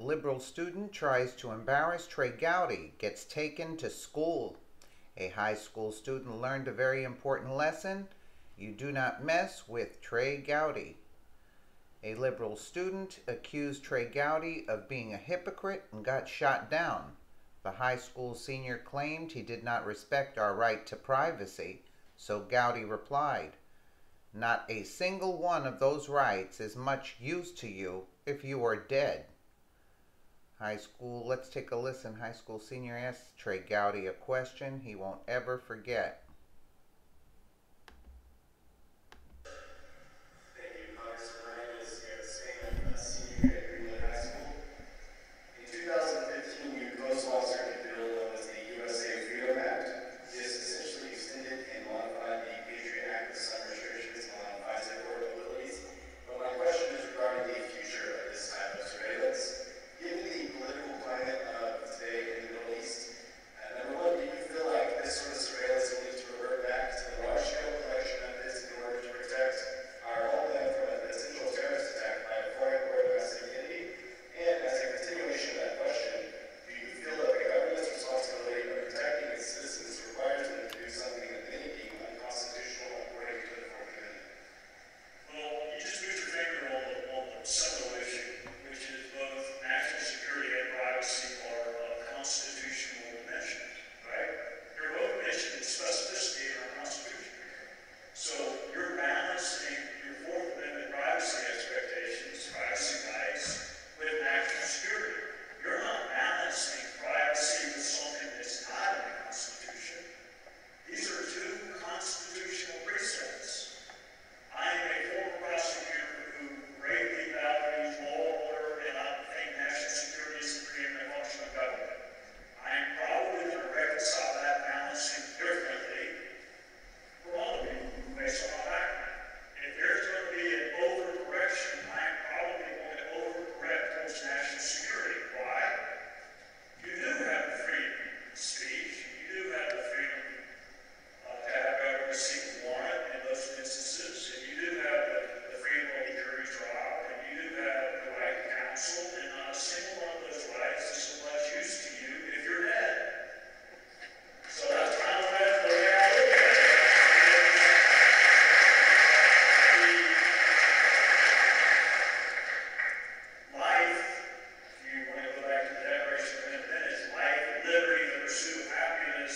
Liberal student tries to embarrass Trey Gowdy, gets taken to school. A high school student learned a very important lesson. You do not mess with Trey Gowdy. A liberal student accused Trey Gowdy of being a hypocrite and got shot down. The high school senior claimed he did not respect our right to privacy, so Gowdy replied, "Not a single one of those rights is much use to you if you are dead." Let's take a listen. High school senior asked Trey Gowdy a question he won't ever forget. Thank you, Congressman. My name is Sam, a senior at Greenwood High School. In 2015, you co-sponsored a bill known as the USA Freedom Act. This essentially extended and modified the Patriot Act with some restrictions on FISA portabilities. But my question is regarding the future of this type of surveillance. Given the political climate of today in the Middle East, number one, do you feel like this sort of surveillance will need to revert back to the large-scale collection of this in order to protect our homeland from a potential terrorist attack by a foreign or domestic entity? And as a continuation of that question, do you feel that the government's responsibility of protecting its citizens requires them to do something that many deem unconstitutional according to the Fourth Amendment? Well, you just put your finger on the central issue, which is both national security and privacy are of constitutional dimensions, right? Your vote mission and specificity in our Constitution. So you're balancing your Fourth Amendment privacy expectations, privacy rights, with national security. You're not balancing privacy with something that's not in the Constitution. These are two constitutional precepts. I am a former prosecutor who greatly values law, order, and I think national security is the preeminent function of government. I am probably going to reconcile that balancing differently for all of you based on my background. If there's going to be an overcorrection, I am probably going to overcorrect towards national security. Why? You do have the freedom of speech. You do have the freedom to have government seek a warrant in those instances. And you do have the freedom of a jury trial. And you do have the right to counsel. And not a single one of those rights is of much use to you if you're dead. So that's kind of the way I look at it. Life, if you want to go back to the Declaration of Independence, life, liberty, the pursuit of happiness,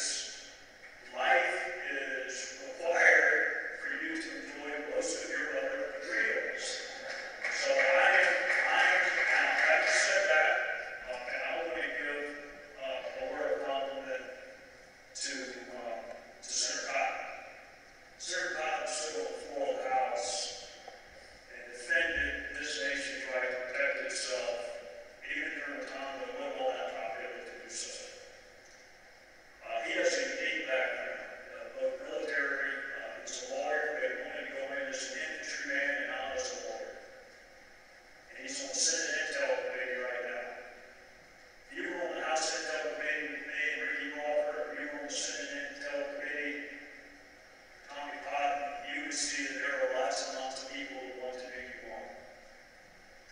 life is required for you to enjoy most of your other freedoms. So having said that, and I want to give a word of compliment to Senator Cotton. Senator Cotton stood on the floor of the House and defended this nation's right to protect itself, even during a time when no one had not been able to do so. He has a unique background, both military, he's a lawyer, but he wanted to go in as an infantryman and not as a lawyer. And he's on the Senate Intel Committee right now. If you were on the House Intel Committee with me and Ricky Walker, if you were on the Senate Intel Committee, Tommy Cotton, you would see that there are lots and lots of people who want to do you harm.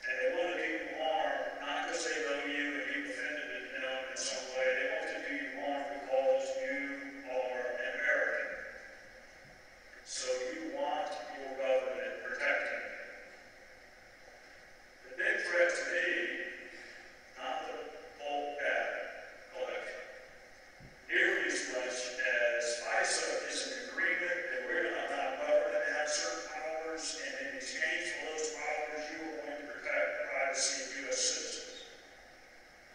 And they want to do you harm not because they know you and you've offended them in some way. They want to do you harm because you are an American. So you want your government protecting you. The big threat to me, not the bulk data collection, nearly as much as FISA is an agreement that we're going to allow government to have certain powers, and in exchange for those powers, you are going to protect the privacy of U.S. citizens.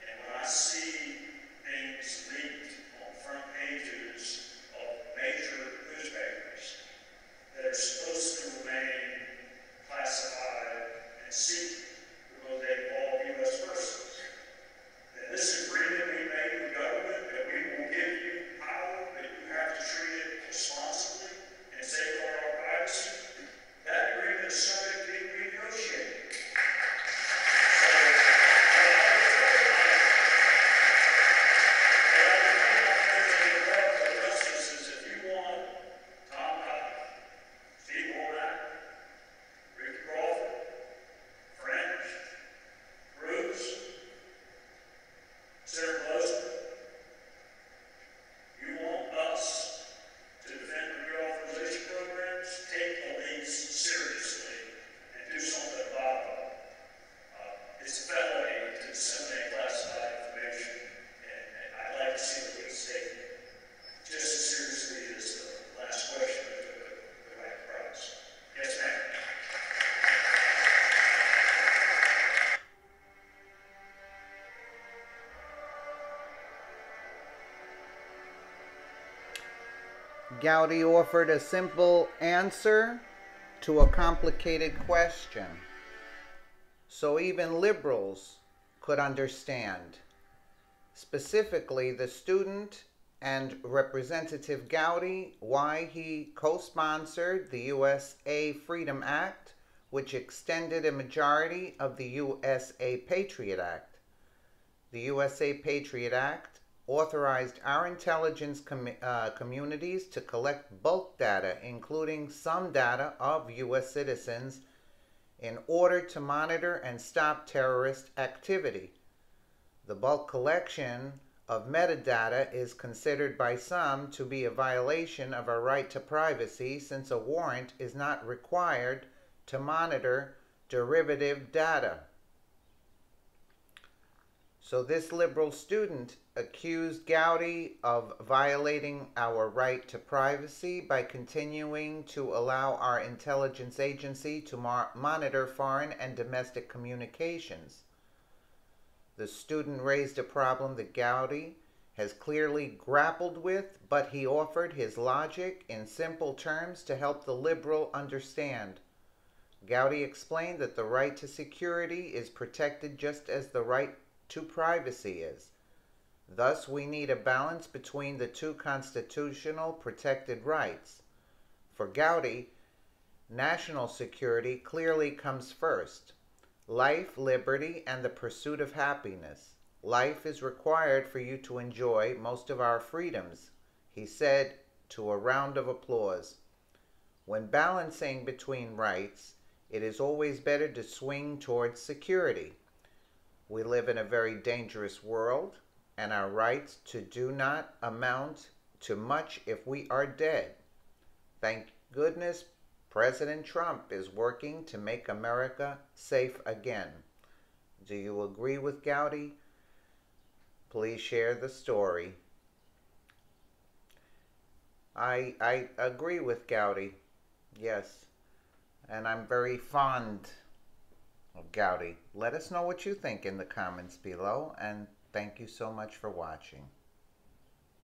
And when I see things leaked on front pages of major newspapers that are supposed to remain classified and secret because they involve U.S. persons, then this agreement we made with government that we will give you power, but you have to treat it responsibly and safeguard our privacy, that agreement is subject to being renegotiated. So Gowdy offered a simple answer to a complicated question, so even liberals could understand. Specifically, the student and Representative Gowdy, why he co-sponsored the USA Freedom Act, which extended a majority of the USA Patriot Act. The USA Patriot Act authorized our intelligence communities to collect bulk data, including some data of U.S. citizens, in order to monitor and stop terrorist activity. The bulk collection of metadata is considered by some to be a violation of our right to privacy, since a warrant is not required to monitor derivative data. So this liberal student accused Gowdy of violating our right to privacy by continuing to allow our intelligence agency to monitor foreign and domestic communications. The student raised a problem that Gowdy has clearly grappled with, but he offered his logic in simple terms to help the liberal understand. Gowdy explained that the right to security is protected just as the right to privacy is. Thus, we need a balance between the two constitutional protected rights. For Gowdy, national security clearly comes first. Life, liberty, and the pursuit of happiness. Life is required for you to enjoy most of our freedoms, he said to a round of applause. When balancing between rights, it is always better to swing towards security. We live in a very dangerous world, and our rights do not amount to much if we are dead. Thank goodness President Trump is working to make America safe again. Do you agree with Gowdy? Please share the story. I agree with Gowdy, yes, and I'm very fond of Gowdy. Let us know what you think in the comments below, and thank you so much for watching.